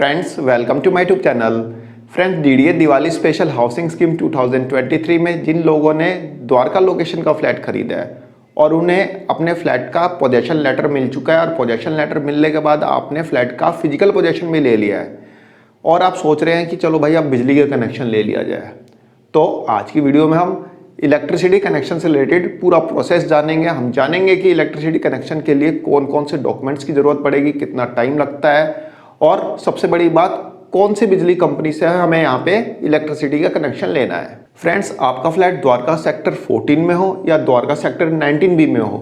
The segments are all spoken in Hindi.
Friends welcome to my YouTube channel. Friends DDA Diwali special housing scheme 2023 में जिन लोगों ने द्वारका लोकेशन का फ्लैट खरीदा है और उन्हें अपने फ्लैट का पोजेशन लेटर मिल चुका है और पोजेशन लेटर मिलने के बाद आपने फ्लैट का फिजिकल पोजेशन भी ले लिया है और आप सोच रहे हैं कि चलो भाई अब बिजली का कनेक्शन ले लिया जाए, तो आज की वीडियो में हम इलेक्ट्रिसिटी कनेक्शन से रिलेटेड पूरा प्रोसेस जानेंगे। हम जानेंगे कि इलेक्ट्रिसिटी कनेक्शन के लिए कौन कौन से डॉक्यूमेंट्स की ज़रूरत पड़ेगी, कितना टाइम लगता है और सबसे बड़ी बात कौन सी बिजली कंपनी से हमें यहाँ पे इलेक्ट्रिसिटी का कनेक्शन लेना है। फ्रेंड्स, आपका फ्लैट द्वारका सेक्टर 14 में हो या द्वारका सेक्टर 19B में हो,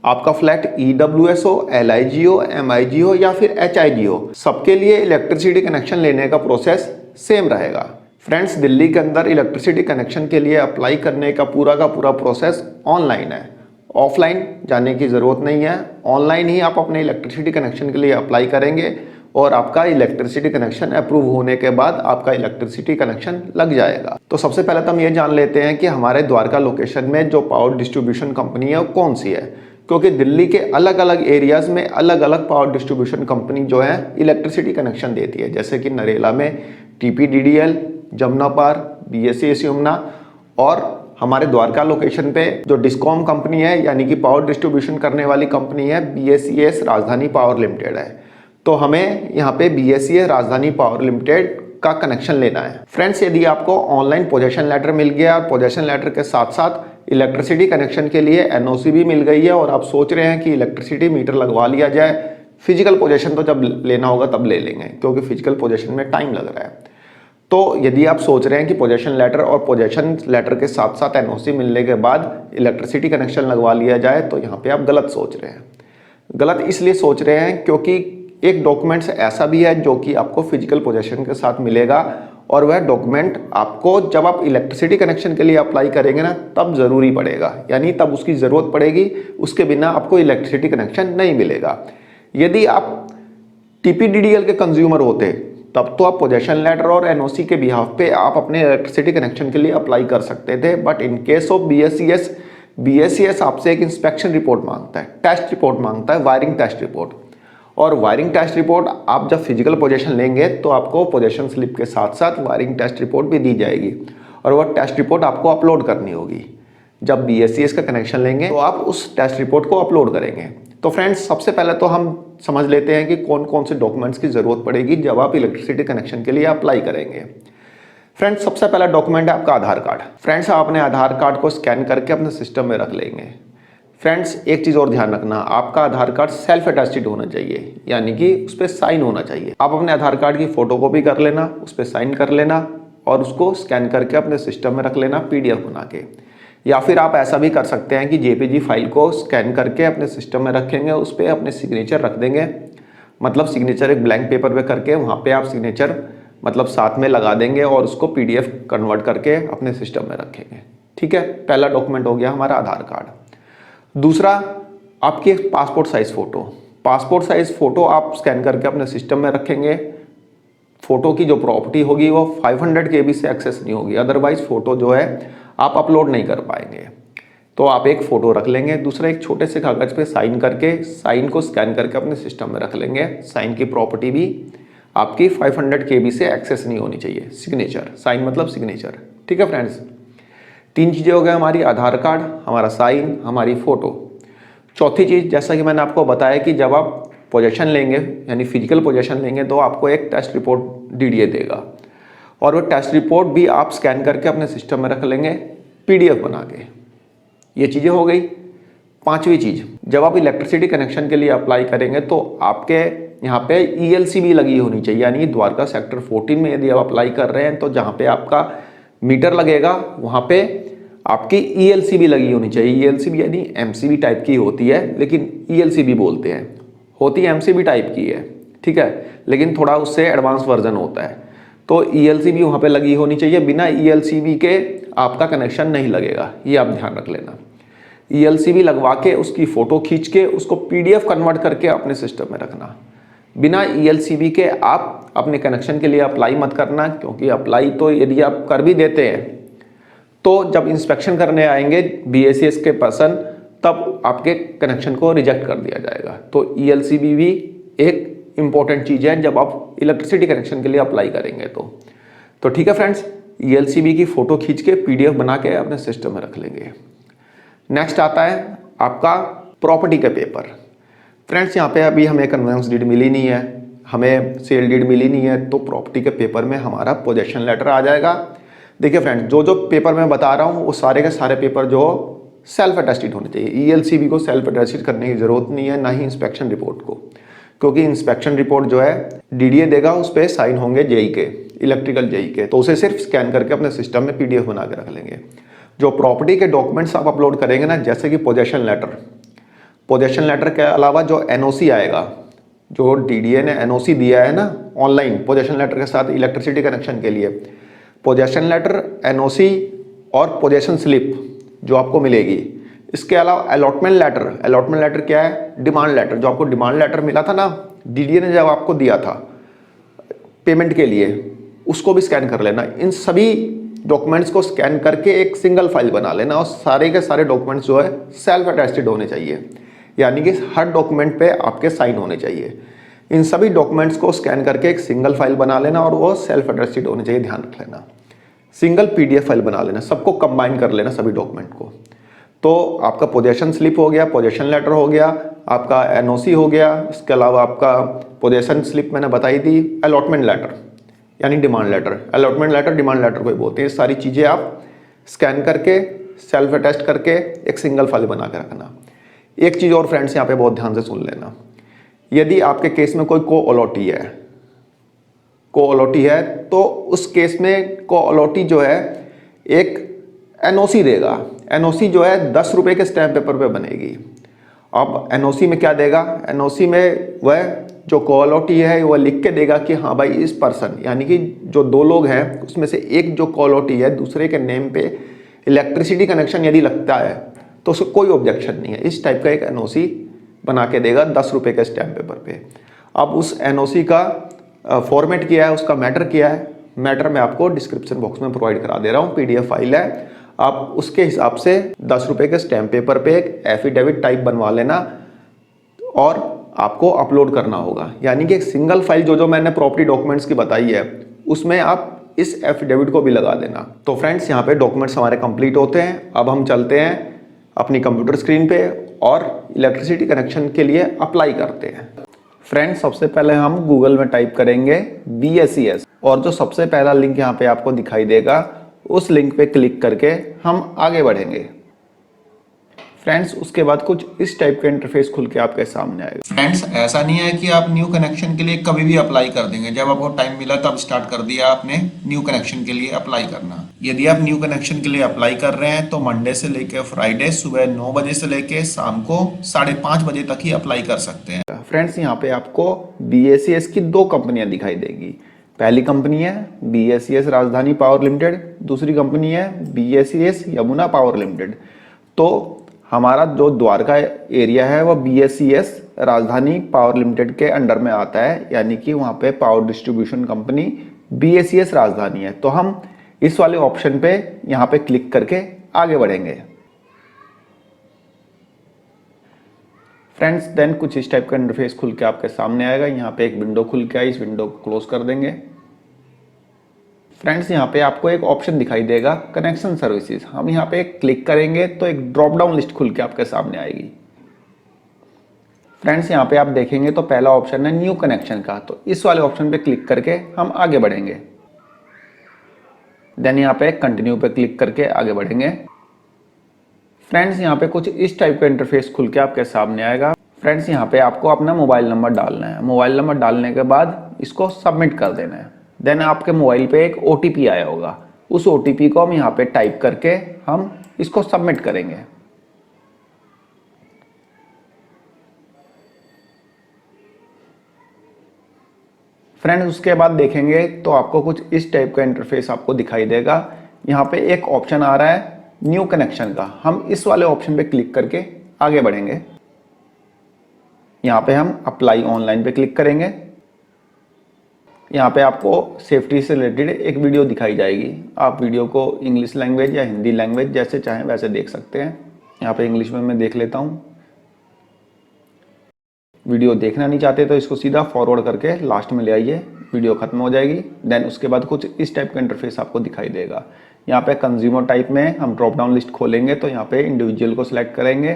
आपका फ्लैट EWS हो, LIG हो, MIG हो या फिर HIG हो, सबके लिए इलेक्ट्रिसिटी कनेक्शन लेने का प्रोसेस सेम रहेगा। फ्रेंड्स, दिल्ली के अंदर इलेक्ट्रिसिटी कनेक्शन के लिए अप्लाई करने का पूरा प्रोसेस ऑनलाइन है, ऑफलाइन जाने की ज़रूरत नहीं है। ऑनलाइन ही आप अपने इलेक्ट्रिसिटी कनेक्शन के लिए अप्लाई करेंगे और आपका इलेक्ट्रिसिटी कनेक्शन अप्रूव होने के बाद आपका इलेक्ट्रिसिटी कनेक्शन लग जाएगा। तो सबसे पहले तो हम ये जान लेते हैं कि हमारे द्वारका लोकेशन में जो पावर डिस्ट्रीब्यूशन कंपनी है वो कौन सी है, क्योंकि दिल्ली के अलग अलग एरियाज़ में अलग अलग पावर डिस्ट्रीब्यूशन कंपनी जो है इलेक्ट्रिसिटी कनेक्शन देती है। जैसे कि नरेला में TPDDL, जमुना पार, BSES यमुना और हमारे द्वारका लोकेशन पे जो डिस्कॉम कंपनी है यानी कि पावर डिस्ट्रीब्यूशन करने वाली कंपनी है BSES राजधानी पावर लिमिटेड है। तो हमें यहाँ पे BSES राजधानी पावर लिमिटेड का कनेक्शन लेना है। फ्रेंड्स, यदि आपको ऑनलाइन पोजेशन लेटर मिल गया और पोजेशन लेटर के साथ साथ इलेक्ट्रिसिटी कनेक्शन के लिए NOC भी मिल गई है और आप सोच रहे हैं कि इलेक्ट्रिसिटी मीटर लगवा लिया जाए, फिजिकल पोजेशन तो जब लेना होगा तब ले लेंगे क्योंकि फिजिकल पोजेशन में टाइम लग रहा है। तो यदि आप सोच रहे हैं कि पोजेशन लेटर और पोजेशन लेटर के साथ साथ NOC मिलने के बाद इलेक्ट्रिसिटी कनेक्शन लगवा लिया जाए, तो यहाँ पे आप गलत सोच रहे हैं। गलत इसलिए सोच रहे हैं क्योंकि एक डॉक्यूमेंट्स ऐसा भी है जो कि आपको फिजिकल पोजेशन के साथ मिलेगा और वह डॉक्यूमेंट आपको जब आप इलेक्ट्रिसिटी कनेक्शन के लिए अप्लाई करेंगे ना तब ज़रूरी पड़ेगा, यानी तब उसकी ज़रूरत पड़ेगी, उसके बिना आपको इलेक्ट्रिसिटी कनेक्शन नहीं मिलेगा। यदि आप TPDDL के कंज्यूमर होते तब तो आप पोजेशन लेटर और NOC के बिहाफ पे आप अपने इलेक्ट्रिसिटी कनेक्शन के लिए अप्लाई कर सकते थे, but in case of BSES आपसे एक इंस्पेक्शन रिपोर्ट मांगता है, टेस्ट रिपोर्ट मांगता है, वायरिंग टेस्ट रिपोर्ट। और वायरिंग टेस्ट रिपोर्ट आप जब फिजिकल पोजेशन लेंगे तो आपको पोजेशन स्लिप के साथ साथ वायरिंग टेस्ट रिपोर्ट भी दी जाएगी और वह टेस्ट रिपोर्ट आपको अपलोड करनी होगी। जब BSES का कनेक्शन लेंगे तो आप उस टेस्ट रिपोर्ट को अपलोड करेंगे। तो फ्रेंड्स, सबसे पहले तो हम समझ लेते हैं कि कौन कौन से डॉक्यूमेंट्स की ज़रूरत पड़ेगी जब आप इलेक्ट्रिसिटी कनेक्शन के लिए अप्लाई करेंगे। फ्रेंड्स, सबसे पहला डॉक्यूमेंट है आपका आधार कार्ड। फ्रेंड्स, आप अपने आधार कार्ड को स्कैन करके अपने सिस्टम में रख लेंगे। फ्रेंड्स, एक चीज़ और ध्यान रखना, आपका आधार कार्ड सेल्फ अटेस्टेड होना चाहिए, यानी कि उस पर साइन होना चाहिए। आप अपने आधार कार्ड की फोटोकॉपी कर लेना, उस पर साइन कर लेना और उसको स्कैन करके अपने सिस्टम में रख लेना PDF बना के। या फिर आप ऐसा भी कर सकते हैं कि JPG फाइल को स्कैन करके अपने सिस्टम में रखेंगे, उस पर अपने सिग्नेचर रख देंगे, मतलब सिग्नेचर एक ब्लैंक पेपर पे करके वहाँ पे आप सिग्नेचर मतलब साथ में लगा देंगे और उसको PDF कन्वर्ट करके अपने सिस्टम में रखेंगे। ठीक है, पहला डॉक्यूमेंट हो गया हमारा आधार कार्ड। दूसरा, आपकी एक passport size photo. Passport size photo आप स्कैन करके अपने सिस्टम में रखेंगे। फ़ोटो की जो प्रॉपर्टी होगी वो 500 KB से एक्सेस नहीं होगी, अदरवाइज़ फ़ोटो जो है आप अपलोड नहीं कर पाएंगे। तो आप एक फ़ोटो रख लेंगे। दूसरा, एक छोटे से कागज़ पे साइन करके साइन को स्कैन करके अपने सिस्टम में रख लेंगे। साइन की प्रॉपर्टी भी आपकी 500 KB से एक्सेस नहीं होनी चाहिए। सिग्नेचर, साइन मतलब सिग्नेचर। ठीक है फ्रेंड्स, 3 चीज़ें हो गए हमारी, आधार कार्ड, हमारा साइन, हमारी फ़ोटो। चौथी चीज़, जैसा कि मैंने आपको बताया कि जब आप पोजेशन लेंगे यानी फिजिकल पोजेशन लेंगे तो आपको एक टेस्ट रिपोर्ट DDA देगा और वो टेस्ट रिपोर्ट भी आप स्कैन करके अपने सिस्टम में रख लेंगे PDF बना के। ये चीज़ें हो गई। पांचवी चीज़, जब आप इलेक्ट्रिसिटी कनेक्शन के लिए अप्लाई करेंगे तो आपके यहाँ पे ELC भी लगी होनी चाहिए, यानी द्वारका सेक्टर 14 में यदि आप अप्लाई कर रहे हैं तो जहाँ पे आपका मीटर लगेगा वहाँ पे आपकी ELC भी लगी होनी चाहिए। ELC भी यानी MCB टाइप की होती है, लेकिन ELC भी बोलते हैं, होती MCB टाइप की है। ठीक है, लेकिन थोड़ा उससे एडवांस वर्जन होता है। तो ELC भी वहाँ पे लगी होनी चाहिए, बिना ELC के आपका कनेक्शन नहीं लगेगा, ये आप ध्यान रख लेना। ELC भी लगवा के उसकी फ़ोटो खींच के उसको PDF कन्वर्ट करके अपने सिस्टम में रखना। बिना ELC के आप अपने कनेक्शन के लिए अप्लाई मत करना, क्योंकि अप्लाई तो यदि आप कर भी देते हैं तो जब इंस्पेक्शन करने आएंगे BSES के पर्सन तब आपके कनेक्शन को रिजेक्ट कर दिया जाएगा। तो ELC भी एक इंपॉर्टेंट चीज़ है जब आप इलेक्ट्रिसिटी कनेक्शन के लिए अप्लाई करेंगे तो ठीक है फ्रेंड्स, ELCB की फ़ोटो खींच के PDF बना के अपने सिस्टम में रख लेंगे। नेक्स्ट आता है आपका प्रॉपर्टी के पेपर। फ्रेंड्स यहाँ पे अभी हमें कन्वेंस डीड मिली नहीं है, हमें सेल डीड मिली नहीं है, तो प्रॉपर्टी के पेपर में हमारा पोजेशन लेटर आ जाएगा। देखिए फ्रेंड्स, जो पेपर मैं बता रहा हूँ वो सारे के सारे पेपर जो सेल्फ अटेस्टेड होने चाहिए। ELCB को सेल्फ अटेस्टेड करने की ज़रूरत नहीं है, ना ही इंस्पेक्शन रिपोर्ट को, क्योंकि इंस्पेक्शन रिपोर्ट जो है DDA देगा, उस पर साइन होंगे JE के, इलेक्ट्रिकल JE के, तो उसे सिर्फ स्कैन करके अपने सिस्टम में PDF बना के रख लेंगे। जो प्रॉपर्टी के डॉक्यूमेंट्स आप अपलोड करेंगे ना, जैसे कि पोजेशन लेटर के अलावा जो NOC आएगा, जो DDA ने NOC दिया है ना ऑनलाइन पोजेशन लेटर के साथ इलेक्ट्रिसिटी कनेक्शन के लिए, पोजेशन लेटर, NOC और पोजेशन स्लिप जो आपको मिलेगी। इसके अलावा अलॉटमेंट लेटर क्या है? डिमांड लेटर, जो आपको डिमांड लेटर मिला था ना DDA ने जब आपको दिया था पेमेंट के लिए, उसको भी स्कैन कर लेना। इन सभी डॉक्यूमेंट्स को स्कैन करके एक सिंगल फाइल बना लेना, और सारे के सारे डॉक्यूमेंट्स जो है सेल्फ अटेस्टेड होने चाहिए, यानी कि हर डॉक्यूमेंट पे आपके साइन होने चाहिए। इन सभी डॉक्यूमेंट्स को स्कैन करके एक सिंगल फाइल बना लेना, और वो सेल्फ अटेस्टेड होने चाहिए, ध्यान रख लेना। सिंगल PDF फाइल बना लेना, सबको कंबाइन कर लेना सभी डॉक्यूमेंट को। तो आपका पोजेशन स्लिप हो गया, पोजेशन लेटर हो गया, आपका NOC हो गया, इसके अलावा आपका पोजेशन स्लिप मैंने बताई थी, अलॉटमेंट लेटर यानी demand letter, allotment letter demand letter को ही बोलते हैं। सारी चीज़ें आप स्कैन करके सेल्फ अटेस्ट करके एक सिंगल फाइल बना के रखना। एक चीज़ और फ्रेंड्स यहाँ पे बहुत ध्यान से सुन लेना, यदि आपके केस में कोई को अलॉटी है तो उस केस में को अलॉटी जो है एक NOC देगा। NOC जो है 10 रुपये के स्टैम्प पेपर पे बनेगी। अब NOC में क्या देगा? NOC में वह जो को अलॉटी है वह लिख के देगा कि हाँ भाई इस पर्सन, यानी कि जो दो लोग हैं उसमें से एक जो को अलॉटी है दूसरे के नेम पे इलेक्ट्रिसिटी कनेक्शन यदि लगता है तो उसको कोई ऑब्जेक्शन नहीं है। इस टाइप का एक NOC बना के देगा 10 रुपये के स्टैम्प पेपर पे। अब उस NOC का फॉर्मेट किया है, उसका मैटर किया है, मैटर मैं आपको डिस्क्रिप्शन बॉक्स में प्रोवाइड करा दे रहा हूँ, PDF फाइल है। आप उसके हिसाब से 10 रुपये के स्टैम्प पेपर पे एक एफिडेविट टाइप बनवा लेना और आपको अपलोड करना होगा। यानी कि एक सिंगल फाइल जो मैंने प्रॉपर्टी डॉक्यूमेंट्स की बताई है उसमें आप इस एफिडेविट को भी लगा देना। तो फ्रेंड्स यहाँ पे डॉक्यूमेंट्स हमारे कंप्लीट होते हैं। अब हम चलते हैं अपनी कंप्यूटर स्क्रीन पे और इलेक्ट्रिसिटी कनेक्शन के लिए अप्लाई करते हैं। फ्रेंड्स सबसे पहले हम गूगल में टाइप करेंगे BSES, और जो सबसे पहला लिंक यहाँ पे आपको दिखाई देगा उस लिंक पे क्लिक करके हम आगे बढ़ेंगे। फ्रेंड्स उसके बाद कुछ इस टाइप का इंटरफेस खुल के आपके सामने आएगा। फ्रेंड्स ऐसा नहीं है कि आप न्यू कनेक्शन के लिए कभी भी अप्लाई कर देंगे, जब आपको टाइम मिला तब स्टार्ट कर दिया आपने न्यू कनेक्शन के लिए अप्लाई करना। यदि आप न्यू कनेक्शन के लिए अप्लाई कर रहे हैं तो मंडे से लेकर फ्राइडे सुबह 9 बजे से लेकर शाम को 5:30 बजे तक ही अप्लाई कर सकते हैं। फ्रेंड्स यहाँ पे आपको BSES की 2 कंपनियां दिखाई देगी। पहली कंपनी है BSES राजधानी पावर लिमिटेड, दूसरी कंपनी है BSES यमुना पावर लिमिटेड। तो हमारा जो द्वारका एरिया है वह BSES राजधानी पावर लिमिटेड के अंडर में आता है, यानी कि वहाँ पे पावर डिस्ट्रीब्यूशन कंपनी BSES राजधानी है। तो हम इस वाले ऑप्शन पे यहाँ पे क्लिक करके आगे बढ़ेंगे। फ्रेंड्स देन कुछ इस टाइप का इंटरफेस खुल के आपके सामने आएगा। यहाँ पे एक विंडो खुल के आई, इस विंडो को क्लोज कर देंगे। फ्रेंड्स यहाँ पे आपको एक ऑप्शन दिखाई देगा कनेक्शन सर्विसेज। हम यहाँ पे क्लिक करेंगे तो एक ड्रॉप डाउन लिस्ट खुल के आपके सामने आएगी। फ्रेंड्स यहाँ पे आप देखेंगे तो पहला ऑप्शन है न्यू कनेक्शन का, तो इस वाले ऑप्शन पे क्लिक करके हम आगे बढ़ेंगे। देन यहाँ पे कंटिन्यू पे क्लिक करके आगे बढ़ेंगे। फ्रेंड्स यहाँ पे कुछ इस टाइप का इंटरफेस खुल के आपके सामने आएगा। फ्रेंड्स यहाँ पे आपको अपना मोबाइल नंबर डालना है। मोबाइल नंबर डालने के बाद इसको सबमिट कर देना है। देन आपके मोबाइल पे एक OTP आया होगा, उस OTP को हम यहाँ पे टाइप करके हम इसको सबमिट करेंगे। फ्रेंड्स उसके बाद देखेंगे तो आपको कुछ इस टाइप का इंटरफेस आपको दिखाई देगा। यहाँ पे एक ऑप्शन आ रहा है न्यू कनेक्शन का, हम इस वाले ऑप्शन पे क्लिक करके आगे बढ़ेंगे। यहाँ पे हम अप्लाई ऑनलाइन पे क्लिक करेंगे। यहाँ पे आपको सेफ्टी से रिलेटेड एक वीडियो दिखाई जाएगी। आप वीडियो को इंग्लिश लैंग्वेज या हिंदी लैंग्वेज जैसे चाहें वैसे देख सकते हैं। यहाँ पे इंग्लिश में मैं देख लेता हूँ। वीडियो देखना नहीं चाहते तो इसको सीधा फॉरवर्ड करके लास्ट में ले आइए, वीडियो खत्म हो जाएगी। देन उसके बाद कुछ इस टाइप का इंटरफेस आपको दिखाई देगा। यहाँ पे कंज्यूमर टाइप में हम ड्रॉप डाउन लिस्ट खोलेंगे तो यहाँ पे इंडिविजुअल को सिलेक्ट करेंगे।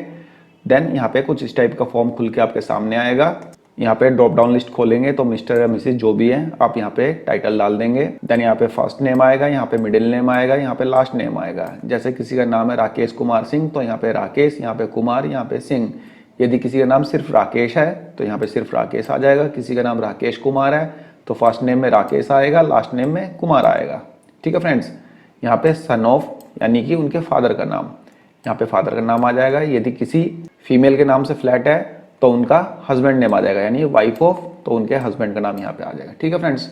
देन यहाँ पे कुछ इस टाइप का फॉर्म खुल के आपके सामने आएगा। यहाँ पे ड्रॉप डाउन लिस्ट खोलेंगे तो मिस्टर या मिसेज जो भी है आप यहाँ पे टाइटल डाल देंगे। देन यहाँ पे फर्स्ट नेम आएगा, यहाँ पे मिडिल नेम आएगा, यहाँ पे लास्ट नेम आएगा। जैसे किसी का नाम है राकेश कुमार सिंह तो यहाँ पे राकेश, यहाँ पे कुमार, यहाँ पे सिंह। यदि किसी का नाम सिर्फ राकेश है तो यहाँ पे सिर्फ राकेश आ जाएगा। किसी का नाम राकेश कुमार है तो फर्स्ट नेम में राकेश आएगा, लास्ट नेम में कुमार आएगा। ठीक है फ्रेंड्स। यहाँ पे सन ऑफ यानी कि उनके फादर का नाम, यहाँ पे फादर का नाम आ जाएगा। यदि किसी फीमेल के नाम से फ्लैट है तो उनका हस्बैंड नेम आ जाएगा, यानी वाइफ ऑफ तो उनके हस्बैंड का नाम यहाँ पे आ जाएगा। ठीक है फ्रेंड्स।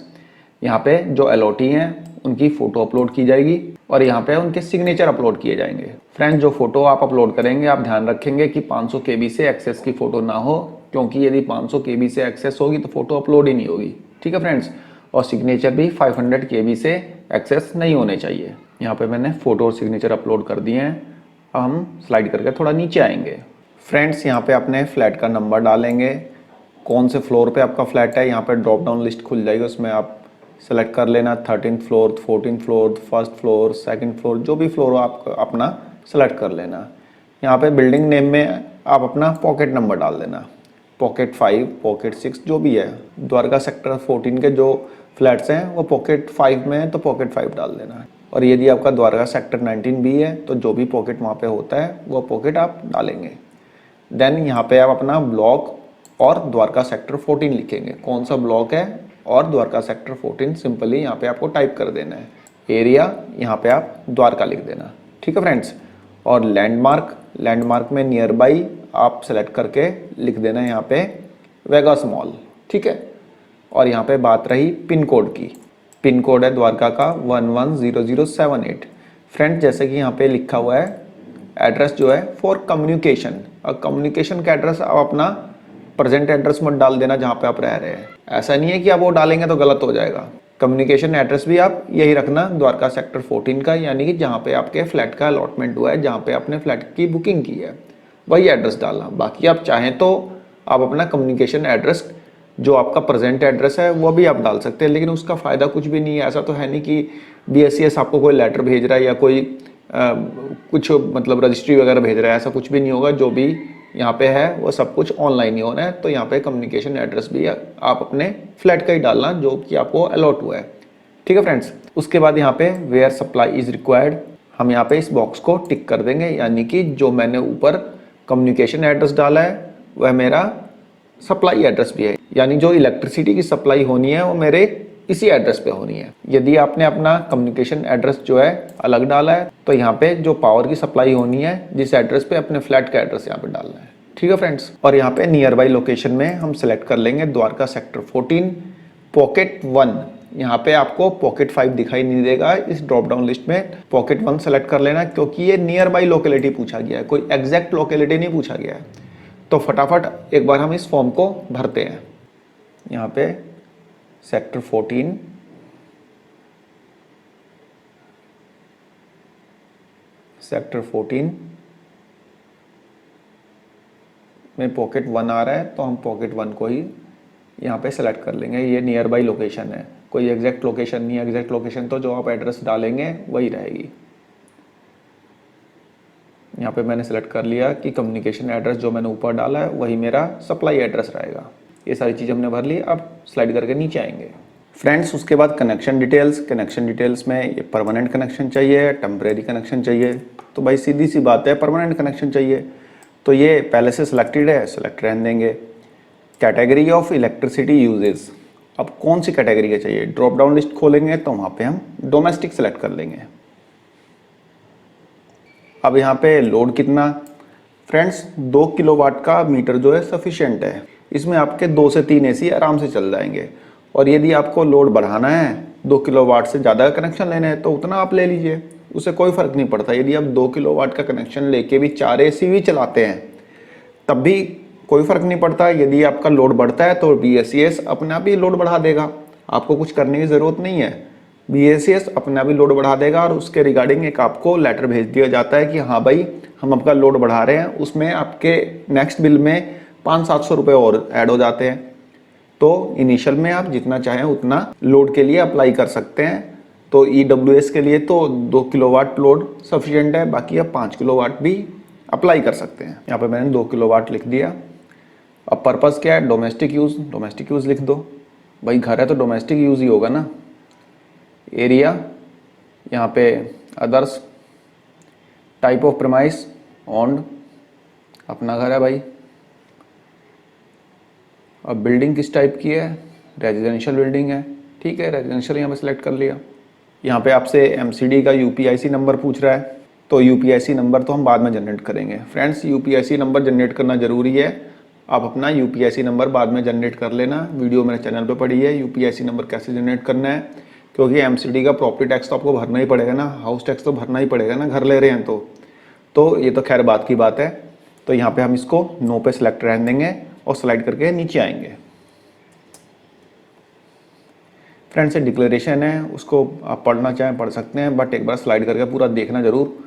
यहाँ पे जो अलॉटी हैं उनकी फ़ोटो अपलोड की जाएगी और यहाँ पे उनके सिग्नेचर अपलोड किए जाएंगे। फ्रेंड्स, जो फोटो आप अपलोड करेंगे आप ध्यान रखेंगे कि 500 KB से एक्सेस की फ़ोटो ना हो, क्योंकि यदि 500 KB से एक्सेस होगी तो फ़ोटो अपलोड ही नहीं होगी। ठीक है फ्रेंड्स। और सिग्नेचर भी 500 KB से एक्सेस नहीं होने चाहिए। यहाँ पे मैंने फ़ोटो और सिग्नेचर अपलोड कर दिए हैं। अब हम स्लाइड करके थोड़ा नीचे आएंगे। फ्रेंड्स, यहाँ पे अपने फ्लैट का नंबर डालेंगे, कौन से फ्लोर पे आपका फ्लैट है। यहाँ पे ड्रॉप डाउन लिस्ट खुल जाएगी, उसमें आप सेलेक्ट कर लेना 13th floor, 14th floor, first floor, second floor, जो भी फ्लोर हो आप अपना सेलेक्ट कर लेना। यहाँ पे बिल्डिंग नेम में आप अपना पॉकेट नंबर डाल देना, पॉकेट 5, पॉकेट 6 जो भी है। द्वारका सेक्टर 14 के जो फ्लैट्स हैं वो पॉकेट 5 में है तो पॉकेट 5 डाल देना। और यदि आपका द्वारका सेक्टर 19B है तो जो भी पॉकेट वहाँ पे होता है वो पॉकेट आप डालेंगे। देन यहाँ पे आप अपना ब्लॉक और द्वारका सेक्टर 14 लिखेंगे, कौन सा ब्लॉक है और द्वारका सेक्टर 14 सिंपली यहाँ पे आपको टाइप कर देना है। एरिया यहाँ पे आप द्वारका लिख देना। ठीक है फ्रेंड्स। और लैंडमार्क में नियर बाई आप सेलेक्ट करके लिख देना यहाँ पे वेगास मॉल। ठीक है। और यहाँ पे बात रही पिन कोड की, पिन कोड है द्वारका का 110078। फ्रेंड्स, जैसे कि यहाँ पे लिखा हुआ है एड्रेस जो है फॉर कम्युनिकेशन, और कम्युनिकेशन का एड्रेस आप अपना प्रेजेंट एड्रेस मत डाल देना जहाँ पे आप रह रहे हैं। ऐसा नहीं है कि आप वो डालेंगे तो गलत हो जाएगा। कम्युनिकेशन एड्रेस भी आप यही रखना द्वारका सेक्टर 14 का, यानी कि जहाँ पे आपके फ्लैट का अलॉटमेंट हुआ है, जहाँ पे आपने फ्लैट की बुकिंग की है वही एड्रेस डालना। बाकी आप चाहें तो आप अपना कम्युनिकेशन एड्रेस जो आपका प्रेजेंट एड्रेस है वो भी आप डाल सकते हैं, लेकिन उसका फ़ायदा कुछ भी नहीं है। ऐसा तो है नहीं कि BSES आपको कोई लेटर भेज रहा है या कोई कुछ मतलब रजिस्ट्री वगैरह भेज रहा है, ऐसा कुछ भी नहीं होगा। जो भी यहाँ पे है वो सब कुछ ऑनलाइन ही होना है। तो यहाँ पे कम्युनिकेशन एड्रेस भी आप अपने फ्लैट का ही डालना जो कि आपको अलॉट हुआ है। ठीक है फ्रेंड्स। उसके बाद यहाँ पे वेयर सप्लाई इज़ रिक्वायर्ड, हम यहाँ पे इस बॉक्स को टिक कर देंगे, यानी कि जो मैंने ऊपर कम्युनिकेशन एड्रेस डाला है वह मेरा सप्लाई एड्रेस भी है, यानी जो इलेक्ट्रिसिटी की सप्लाई होनी है वो मेरे इसी एड्रेस पे होनी है। यदि आपने अपना कम्युनिकेशन एड्रेस जो है अलग डाला है तो यहाँ पे जो पावर की सप्लाई होनी है जिस एड्रेस पे अपने फ्लैट का एड्रेस यहाँ पे डालना है। ठीक है फ्रेंड्स। और यहाँ पे नियर बाई लोकेशन में हम सेलेक्ट कर लेंगे द्वारका सेक्टर 14 पॉकेट 1। यहाँ पे आपको पॉकेट 5 दिखाई नहीं देगा इस ड्रॉप डाउन लिस्ट में, पॉकेट 1 सेलेक्ट कर लेना, क्योंकि ये नियर बाई लोकेलिटी पूछा गया है, कोई एग्जैक्ट लोकेलिटी नहीं पूछा गया है। तो फटाफट एक बार हम इस फॉर्म को भरते हैं। यहाँ पे सेक्टर 14 में पॉकेट 1 आ रहा है तो हम पॉकेट 1 को ही यहाँ पे सेलेक्ट कर लेंगे। ये नियर बाई लोकेशन है, कोई एग्जैक्ट लोकेशन नहीं है। एग्जैक्ट लोकेशन तो जो आप एड्रेस डालेंगे वही रहेगी। यहाँ पे मैंने सेलेक्ट कर लिया कि कम्युनिकेशन एड्रेस जो मैंने ऊपर डाला है वही मेरा सप्लाई एड्रेस रहेगा। ये सारी चीज़ हमने भर ली। अब स्लाइड करके नीचे आएंगे फ्रेंड्स। उसके बाद कनेक्शन डिटेल्स में ये परमानेंट कनेक्शन चाहिए, टेम्परेरी कनेक्शन चाहिए। तो भाई सीधी सी बात है, परमानेंट कनेक्शन चाहिए तो ये पहले से सिलेक्टेड है, सेलेक्ट रहने देंगे। कैटेगरी ऑफ इलेक्ट्रिसिटी यूजेस, अब कौन सी कैटेगरी का चाहिए, ड्रॉप डाउन लिस्ट खोलेंगे तो वहाँ पे हम डोमेस्टिक सेलेक्ट कर लेंगे। अब यहाँ पे लोड कितना, फ्रेंड्स 2 किलोवाट का मीटर जो है सफिशिएंट है, इसमें आपके 2 से 3 AC आराम से चल जाएंगे। और यदि आपको लोड बढ़ाना है, 2 किलोवाट से ज़्यादा कनेक्शन लेना है तो उतना आप ले लीजिए, उससे कोई फ़र्क नहीं पड़ता। यदि आप 2 किलोवाट का कनेक्शन लेके भी 4 AC भी चलाते हैं तब भी कोई फ़र्क नहीं पड़ता। यदि आपका लोड बढ़ता है तो BSES अपने आप ही लोड बढ़ा देगा, आपको कुछ करने की ज़रूरत नहीं है। BSES अपने आप ही लोड बढ़ा देगा और उसके रिगार्डिंग एक आपको लेटर भेज दिया जाता है कि हाँ भाई हम आपका लोड बढ़ा रहे हैं। उसमें आपके नेक्स्ट बिल में 500-700 रुपये और ऐड हो जाते हैं। तो इनिशियल में आप जितना चाहें उतना लोड के लिए अप्लाई कर सकते हैं। तो EWS के लिए तो 2 किलोवाट लोड सफिशिएंट है, बाकी आप 5 किलोवाट भी अप्लाई कर सकते हैं। यहाँ पे मैंने 2 किलोवाट लिख दिया। अब पर्पज़ क्या है, डोमेस्टिक यूज़ लिख दो, भाई घर है तो डोमेस्टिक यूज़ ही होगा ना। एरिया यहाँ पे others, type of premise owned, अपना घर है भाई। अब बिल्डिंग किस टाइप की है, रेजिडेंशियल बिल्डिंग है, ठीक है, रेजिडेंशियल यहाँ पे सेलेक्ट कर लिया। यहाँ पे आपसे MCD का UPIC नंबर पूछ रहा है, तो UPIC नंबर तो हम बाद में जनरेट करेंगे। फ्रेंड्स, UPIC नंबर जनरेट करना ज़रूरी है। आप अपना UPIC नंबर बाद में जनरेट कर लेना, वीडियो मेरे चैनल पे पड़ी है UPIC नंबर कैसे जनरेट करना है, क्योंकि MCD का प्रॉपर्टी टैक्स तो आपको भरना ही पड़ेगा ना, हाउस टैक्स तो भरना ही पड़ेगा ना, घर ले रहे हैं तो ये तो खैर बात की बात है। तो यहाँ पे हम इसको नो पे सिलेक्ट रहने देंगे और स्लाइड करके नीचे आएंगे। फ्रेंड्स, ये डिक्लेरेशन है, उसको आप पढ़ना चाहें पढ़ सकते हैं, बट एक बार स्लाइड करके पूरा देखना जरूर,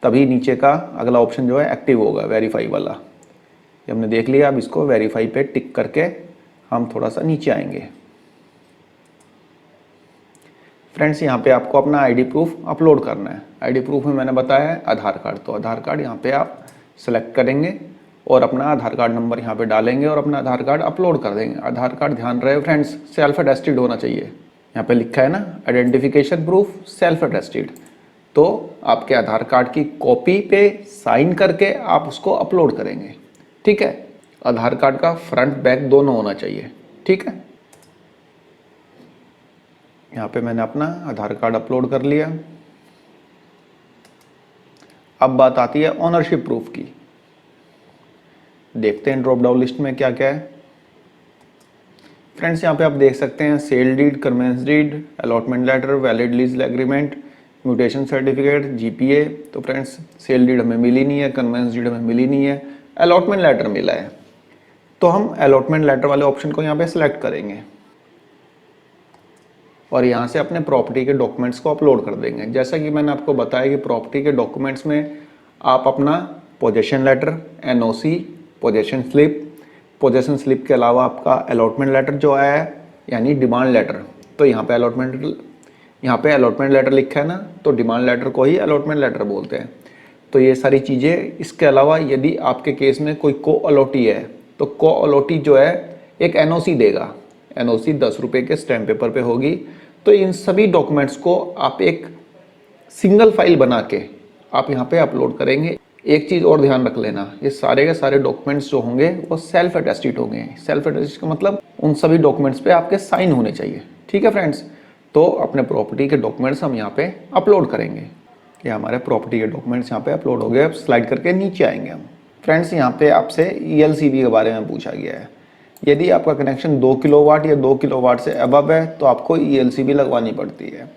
तभी नीचे का अगला ऑप्शन जो है एक्टिव होगा, वेरीफाई वाला। ये हमने देख लिया। अब इसको वेरीफाई पे टिक करके हम थोड़ा सा नीचे आएंगे। फ्रेंड्स, यहाँ पे आपको अपना आईडी प्रूफ अपलोड करना है। आईडी प्रूफ में मैंने बताया है आधार कार्ड, तो आधार कार्ड यहाँ पे आप सेलेक्ट करेंगे और अपना आधार कार्ड नंबर यहाँ पे डालेंगे और अपना आधार कार्ड अपलोड कर देंगे। आधार कार्ड ध्यान रहे फ्रेंड्स, सेल्फ अटेस्टेड होना चाहिए। यहाँ पे लिखा है ना आइडेंटिफिकेशन प्रूफ सेल्फ अटेस्टेड, तो आपके आधार कार्ड की कॉपी पे साइन करके आप उसको अपलोड करेंगे, ठीक है। आधार कार्ड का फ्रंट बैक दोनों होना चाहिए, ठीक है। यहाँ पे मैंने अपना आधार कार्ड अपलोड कर लिया। अब बात आती है ओनरशिप प्रूफ की। देखते हैं ड्रॉप डाउन लिस्ट में क्या क्या है। फ्रेंड्स, यहाँ पे आप देख सकते हैं sale deed, conveyance deed, allotment letter, valid lease agreement, mutation certificate, GPA। तो फ्रेंड्स, सेल डीड हमें मिली नहीं है, कन्वेंस डीड हमें मिली नहीं है, अलॉटमेंट लेटर मिला है। तो हम अलॉटमेंट लेटर वाले ऑप्शन को यहाँ पे सिलेक्ट करेंगे और यहाँ से अपने प्रॉपर्टी के डॉक्यूमेंट्स को अपलोड कर देंगे। जैसा कि मैंने आपको बताया कि प्रॉपर्टी के डॉक्यूमेंट्स में आप अपना possession letter, NOC, possession slip के अलावा आपका अलॉटमेंट लेटर जो आया है, यानी डिमांड लेटर। तो यहाँ पे अलॉटमेंट लेटर लिखा है ना, तो डिमांड लेटर को ही अलॉटमेंट लेटर बोलते हैं। तो ये सारी चीज़ें। इसके अलावा यदि आपके केस में कोई को अलॉटी है, तो को अलॉटी जो है एक NOC देगा। NOC 10 रुपये के स्टैम्प पेपर पे होगी। तो इन सभी डॉक्यूमेंट्स को आप एक सिंगल फाइल बना के आप यहाँ पे अपलोड करेंगे। एक चीज़ और ध्यान रख लेना, ये सारे के सारे डॉक्यूमेंट्स जो होंगे वो सेल्फ अटेस्टेड होंगे। सेल्फ अटेस्टेड का मतलब उन सभी डॉक्यूमेंट्स पे आपके साइन होने चाहिए, ठीक है फ्रेंड्स। तो अपने प्रॉपर्टी के डॉक्यूमेंट्स हम यहाँ पे अपलोड करेंगे। ये हमारे प्रॉपर्टी के डॉक्यूमेंट्स यहाँ पे अपलोड हो गए। अब स्लाइड करके नीचे आएंगे हम। फ्रेंड्स, यहाँ पे आपसे ELCB के बारे में पूछा गया है। यदि आपका कनेक्शन 2 किलोवाट या 2 किलोवाट से अबव है तो आपको ELCB लगवानी पड़ती है।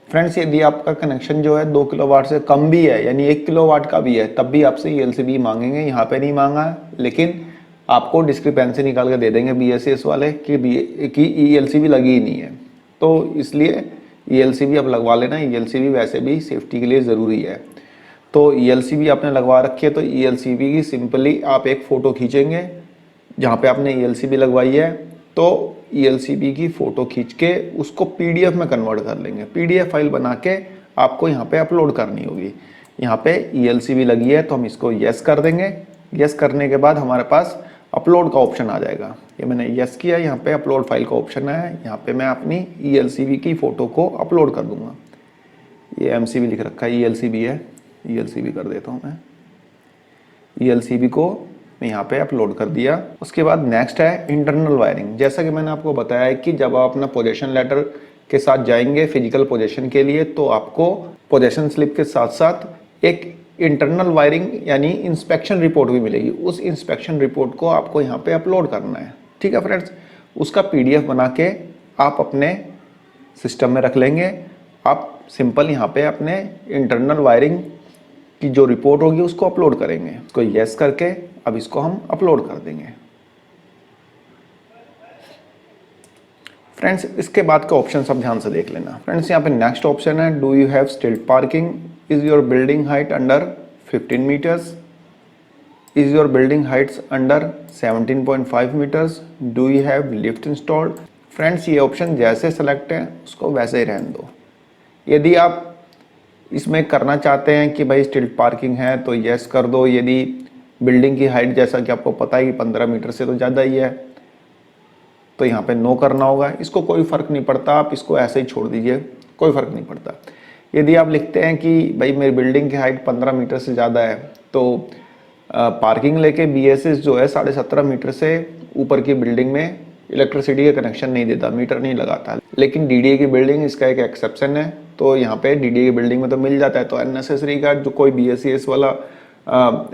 फ्रेंड्स, यदि आपका कनेक्शन जो है 2 किलोवाट से कम भी है, यानी 1 किलोवाट का भी है, तब भी आपसे ELCB मांगेंगे। यहाँ पे नहीं मांगा, लेकिन आपको डिस्क्रिपेंसी निकाल के दे देंगे BSS वाले कि ELCB लगी ही नहीं है। तो इसलिए ELCB अब लगवा लेना। ELCB वैसे भी सेफ्टी के लिए ज़रूरी है। तो ELCB आपने लगवा रखी है, तो ELCB की सिंपली आप एक फ़ोटो खींचेंगे जहाँ पे आपने ELCB लगवाई है। तो ELCB की फ़ोटो खींच के उसको PDF में कन्वर्ट कर लेंगे। PDF फाइल बना के आपको यहाँ पे अपलोड करनी होगी। यहाँ पे ELCB लगी है तो हम इसको यस कर देंगे। यस करने के बाद हमारे पास अपलोड का ऑप्शन आ जाएगा। ये मैंने यस किया, यहाँ पे अपलोड फाइल का ऑप्शन है। यहाँ पे मैं अपनी ELCB की फ़ोटो को अपलोड कर दूँगा। ये MCB लिख रखा है, ELCB है, ELCB कर देता हूँ मैं। ELCB को मैं यहाँ पे अपलोड कर दिया। उसके बाद नेक्स्ट है इंटरनल वायरिंग। जैसा कि मैंने आपको बताया है कि जब आप अपना पोजेशन लेटर के साथ जाएंगे फिजिकल पोजेशन के लिए, तो आपको पोजेशन स्लिप के साथ साथ एक इंटरनल वायरिंग यानी इंस्पेक्शन रिपोर्ट भी मिलेगी। उस इंस्पेक्शन रिपोर्ट को आपको यहाँ पे अपलोड करना है, ठीक है फ्रेंड्स। उसका PDF बना के आप अपने सिस्टम में रख लेंगे। आप सिंपल यहाँ पे अपने इंटरनल वायरिंग की जो रिपोर्ट होगी उसको अपलोड करेंगे। उसको यस करके अब इसको हम अपलोड कर देंगे। फ्रेंड्स, इसके बाद का ऑप्शन सब ध्यान से देख लेना। फ्रेंड्स, यहाँ पे नेक्स्ट ऑप्शन है do you have street parking, is your building height under 15 meters, is your building heights under 17.5 meters, do you have lift installed. Friends ये ऑप्शन जैसे सेलेक्ट है उसको वैसे ही रहने दो। यदि आप इसमें करना चाहते हैं कि भाई स्ट्रीट पार्किंग है तो यस कर दो। यदि बिल्डिंग की हाइट जैसा कि आपको पता है कि 15 मीटर से तो ज़्यादा ही है तो यहाँ पे नो करना होगा। इसको कोई फ़र्क नहीं पड़ता, आप इसको ऐसे ही छोड़ दीजिए, कोई फ़र्क नहीं पड़ता। यदि आप लिखते हैं कि भाई मेरी बिल्डिंग की हाइट 15 मीटर से ज़्यादा है तो पार्किंग लेके BSS जो है 17.5 मीटर से ऊपर की बिल्डिंग में इलेक्ट्रिसिटी का कनेक्शन नहीं देता, मीटर नहीं लगाता। लेकिन DDA की बिल्डिंग इसका एक एक्सेप्शन है, तो यहाँ पे DDA की बिल्डिंग में तो मिल जाता है। तो अननेसेसरी का जो कोई BSES वाला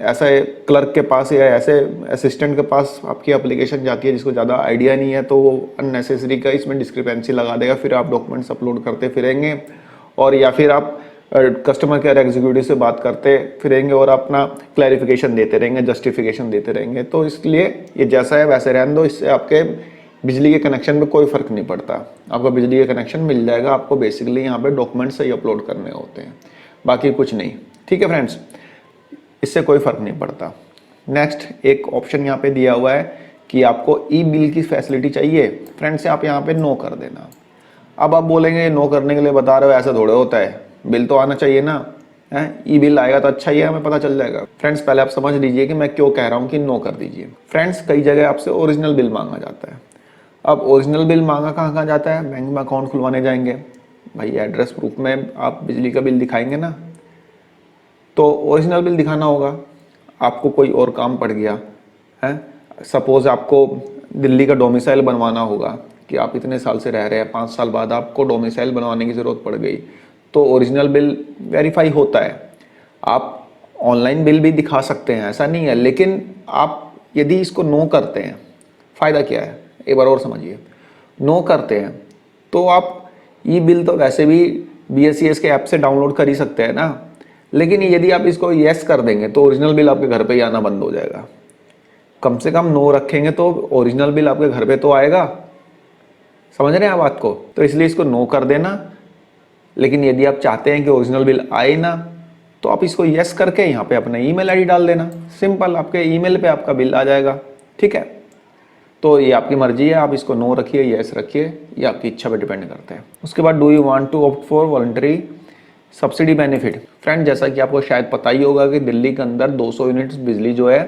ऐसा क्लर्क के पास या ऐसे असिस्टेंट के पास आपकी एप्लीकेशन जाती है जिसको ज़्यादा आइडिया नहीं है, तो वो अननेसेसरी का इसमें डिस्क्रिपेंसी लगा देगा। फिर आप डॉक्यूमेंट्स अपलोड करते फिरेंगे और या फिर आप कस्टमर केयर एग्जीक्यूटिव से बात करते फिरेंगे और अपना क्लैरिफिकेशन देते रहेंगे, जस्टिफिकेशन देते रहेंगे। तो इसलिए ये जैसा है वैसे रहने दो। इससे आपके बिजली के कनेक्शन में कोई फ़र्क नहीं पड़ता, आपका बिजली का कनेक्शन मिल जाएगा। आपको बेसिकली यहाँ पे डॉक्यूमेंट्स सही अपलोड करने होते हैं, बाकी कुछ नहीं। ठीक है फ्रेंड्स, इससे कोई फ़र्क नहीं पड़ता। नेक्स्ट एक ऑप्शन यहाँ पे दिया हुआ है कि आपको ई बिल की फैसिलिटी चाहिए। फ्रेंड्स आप यहाँ पे नो कर देना। अब आप बोलेंगे नो करने के लिए बता रहे हो, ऐसा थोड़े होता है, बिल तो आना चाहिए ना है। ई बिल आएगा तो अच्छा ही है, हमें पता चल जाएगा। फ्रेंड्स पहले आप समझ लीजिए कि मैं क्यों कह रहा हूँ कि नो कर दीजिए। फ्रेंड्स कई जगह आपसे ओरिजिनल बिल मांगा जाता है। अब ओरिजिनल बिल मांगा कहाँ कहाँ जाता है, बैंक में अकाउंट खुलवाने जाएंगे, भाई एड्रेस प्रूफ में आप बिजली का बिल दिखाएंगे ना, तो ओरिजिनल बिल दिखाना होगा। आपको कोई और काम पड़ गया है, सपोज आपको दिल्ली का डोमिसाइल बनवाना होगा कि आप इतने साल से रह रहे हैं, 5 साल बाद आपको डोमिसाइल बनवाने की ज़रूरत पड़ गई, तो ओरिजिनल बिल वेरीफाई होता है। आप ऑनलाइन बिल भी दिखा सकते हैं, ऐसा नहीं है। लेकिन आप यदि इसको नो करते हैं, फ़ायदा क्या है एक बार और समझिए। नो करते हैं तो आप ई बिल तो वैसे भी BSES के ऐप से डाउनलोड कर ही सकते हैं ना, लेकिन यदि आप इसको यस कर देंगे तो ओरिजिनल बिल आपके घर पे ही आना बंद हो जाएगा। कम से कम नो रखेंगे तो ओरिजिनल बिल आपके घर पे तो आएगा। समझ रहे हैं आप बात को? तो इसलिए इसको नो कर देना। लेकिन यदि आप चाहते हैं कि ओरिजिनल बिल आए ना, तो आप इसको यस करके यहाँ पे अपना ईमेल आईडी डाल देना। सिंपल, आपके ईमेल पे आपका बिल आ जाएगा। ठीक है, तो ये आपकी मर्जी है, आप इसको नो रखिए यस रखिए, ये आपकी इच्छा पे डिपेंड करता है। उसके बाद do you want to opt for voluntary subsidy benefit. Friend जैसा कि आपको शायद पता ही होगा कि दिल्ली के अंदर 200 यूनिट्स बिजली जो है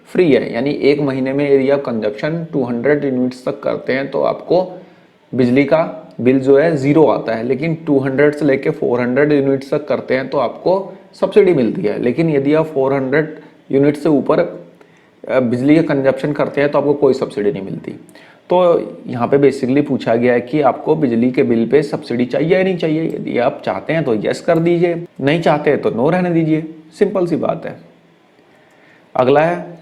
फ्री है, यानी एक महीने में यदि आप कंजप्शन 200 यूनिट्स तक करते हैं तो आपको बिजली का बिल जो है ज़ीरो आता है। लेकिन 200 से लेके 400 यूनिट्स तक करते हैं तो आपको सब्सिडी मिलती है। लेकिन यदि आप 400 यूनिट से ऊपर बिजली का कंजप्शन करते हैं तो आपको कोई सब्सिडी नहीं मिलती। तो यहाँ पे बेसिकली पूछा गया है कि आपको बिजली के बिल पे सब्सिडी चाहिए या नहीं चाहिए। यदि आप चाहते हैं तो यस कर दीजिए, नहीं चाहते तो नो रहने दीजिए। सिंपल सी बात है। अगला है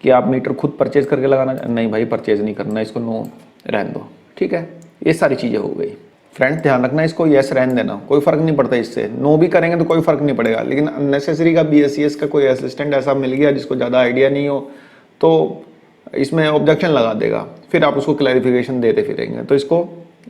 कि आप मीटर खुद परचेज करके लगाना, नहीं भाई परचेज नहीं करना, इसको नो रहने दो। ठीक है, ये सारी चीज़ें हो गई। फ्रेंड्स ध्यान रखना, इसको यस रहने देना, कोई फ़र्क नहीं पड़ता इससे। नो भी करेंगे तो कोई फ़र्क नहीं पड़ेगा। लेकिन अननेसेसरी का BSES का कोई असिस्टेंट ऐसा मिल गया जिसको ज़्यादा आइडिया नहीं हो तो इसमें ऑब्जेक्शन लगा देगा, फिर आप उसको क्लैरिफिकेशन देते फिरेंगे। तो इसको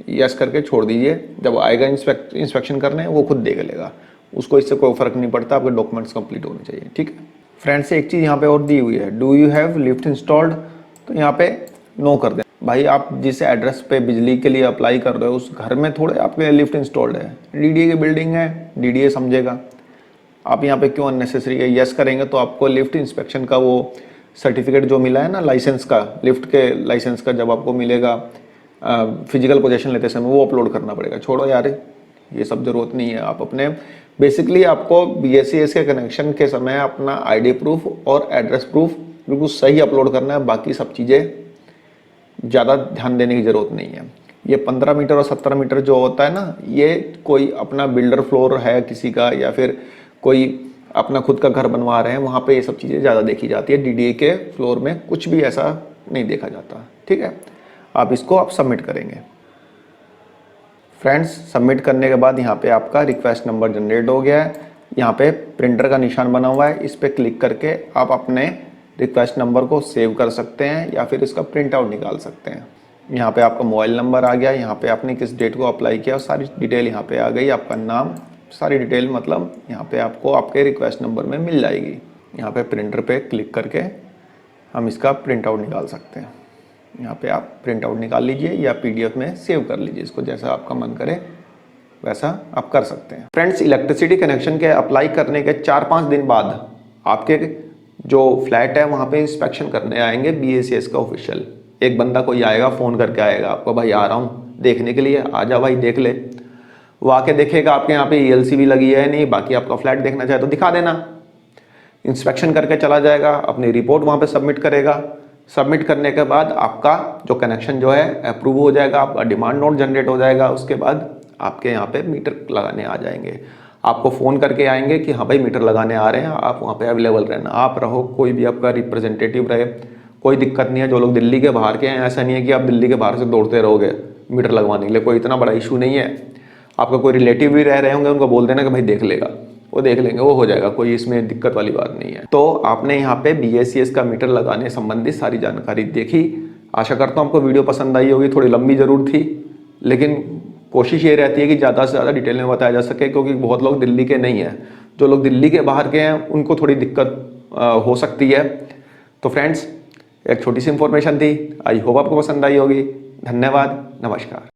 यस करके छोड़ दीजिए। जब आएगा इंस्पेक्शन करने वो खुद देख लेगा, उसको इससे कोई फ़र्क नहीं पड़ता। आपके डॉक्यूमेंट्स कंप्लीट होने चाहिए। ठीक है फ्रेंड्स, एक चीज़ यहाँ पे और दी हुई है, do you have lift installed, तो यहाँ पे नो कर दें। भाई आप जिस एड्रेस पे बिजली के लिए अप्लाई कर रहे हो उस घर में थोड़े आपके लिफ्ट इंस्टॉल्ड है, DDA की बिल्डिंग है, DDA समझेगा। आप यहाँ पे क्यों अननेसेसरी है, यस करेंगे तो आपको लिफ्ट इंस्पेक्शन का वो सर्टिफिकेट जो मिला है ना लाइसेंस का, लिफ्ट के लाइसेंस का, जब आपको मिलेगा फिजिकल पोजेशन लेते समय वो अपलोड करना पड़ेगा। छोड़ो यार, ये सब ज़रूरत नहीं है। आप अपने बेसिकली आपको BSES के कनेक्शन के समय अपना ID प्रूफ और एड्रेस प्रूफ बिल्कुल सही अपलोड करना है। बाकी सब चीज़ें ज़्यादा ध्यान देने की ज़रूरत नहीं है। ये 15 मीटर और 17 मीटर जो होता है ना, ये कोई अपना बिल्डर फ्लोर है किसी का या फिर कोई अपना खुद का घर बनवा रहे हैं, वहाँ पे ये सब चीज़ें ज़्यादा देखी जाती है। DDA के फ्लोर में कुछ भी ऐसा नहीं देखा जाता। ठीक है, आप इसको आप सबमिट करेंगे। फ्रेंड्स सबमिट करने के बाद यहाँ पे आपका रिक्वेस्ट नंबर जनरेट हो गया है। यहाँ पे प्रिंटर का निशान बना हुआ है, इस पर क्लिक करके आप अपने रिक्वेस्ट नंबर को सेव कर सकते हैं या फिर इसका प्रिंट आउट निकाल सकते हैं। यहाँ पे आपका मोबाइल नंबर आ गया, यहाँ पे आपने किस डेट को अप्लाई किया सारी डिटेल यहाँ पे आ गई, आपका नाम, सारी डिटेल मतलब यहाँ पे आपको आपके रिक्वेस्ट नंबर में मिल जाएगी। यहाँ पे प्रिंटर पे क्लिक करके हम इसका प्रिंट आउट निकाल सकते हैं। यहाँ पे आप प्रिंट आउट निकाल लीजिए या PDF में सेव कर लीजिए इसको, जैसा आपका मन करे वैसा आप कर सकते हैं। फ्रेंड्स, इलेक्ट्रिसिटी कनेक्शन के अप्लाई करने के 4-5 दिन बाद आपके जो फ्लैट है वहाँ पे इंस्पेक्शन करने आएंगे BACS का ऑफिशियल। एक बंदा कोई आएगा, फ़ोन करके आएगा आपको, भाई आ रहा हूँ देखने के लिए, आ जा भाई देख ले। वो आके देखेगा आपके यहाँ पे ELC भी लगी है नहीं, बाकी आपका फ्लैट देखना चाहे तो दिखा देना। इंस्पेक्शन करके चला जाएगा, अपनी रिपोर्ट वहाँ पे सबमिट करेगा। सबमिट करने के बाद आपका जो कनेक्शन जो है अप्रूव हो जाएगा, आपका डिमांड नोट जनरेट हो जाएगा। उसके बाद आपके यहाँ पे मीटर लगाने आ जाएंगे, आपको फ़ोन करके आएंगे कि हाँ भाई मीटर लगाने आ रहे हैं, आप वहाँ पे अवेलेबल रहना। आप रहो, कोई भी आपका रिप्रेजेंटेटिव रहे, कोई दिक्कत नहीं है। जो लोग दिल्ली के बाहर के हैं, ऐसा नहीं है कि आप दिल्ली के बाहर से दौड़ते रहोगे मीटर लगवाने के लिए, कोई इतना बड़ा इशू नहीं है। आपका कोई रिलेटिव भी रह रहे होंगे, उनको बोल देना कि भाई देख लेगा, वो देख लेंगे, वो हो जाएगा, कोई इसमें दिक्कत वाली बात नहीं है। तो आपने यहाँ पे BACS का मीटर लगाने संबंधी सारी जानकारी देखी। आशा करता हूँ आपको वीडियो पसंद आई होगी। थोड़ी लंबी ज़रूर थी, लेकिन कोशिश ये रहती है कि ज़्यादा से ज़्यादा डिटेल में बताया जा सके, क्योंकि बहुत लोग दिल्ली के नहीं हैं। जो लोग दिल्ली के बाहर के हैं उनको थोड़ी दिक्कत हो सकती है। तो फ्रेंड्स, एक छोटी सी इन्फॉर्मेशन थी, आई होप आपको पसंद आई होगी। धन्यवाद, नमस्कार।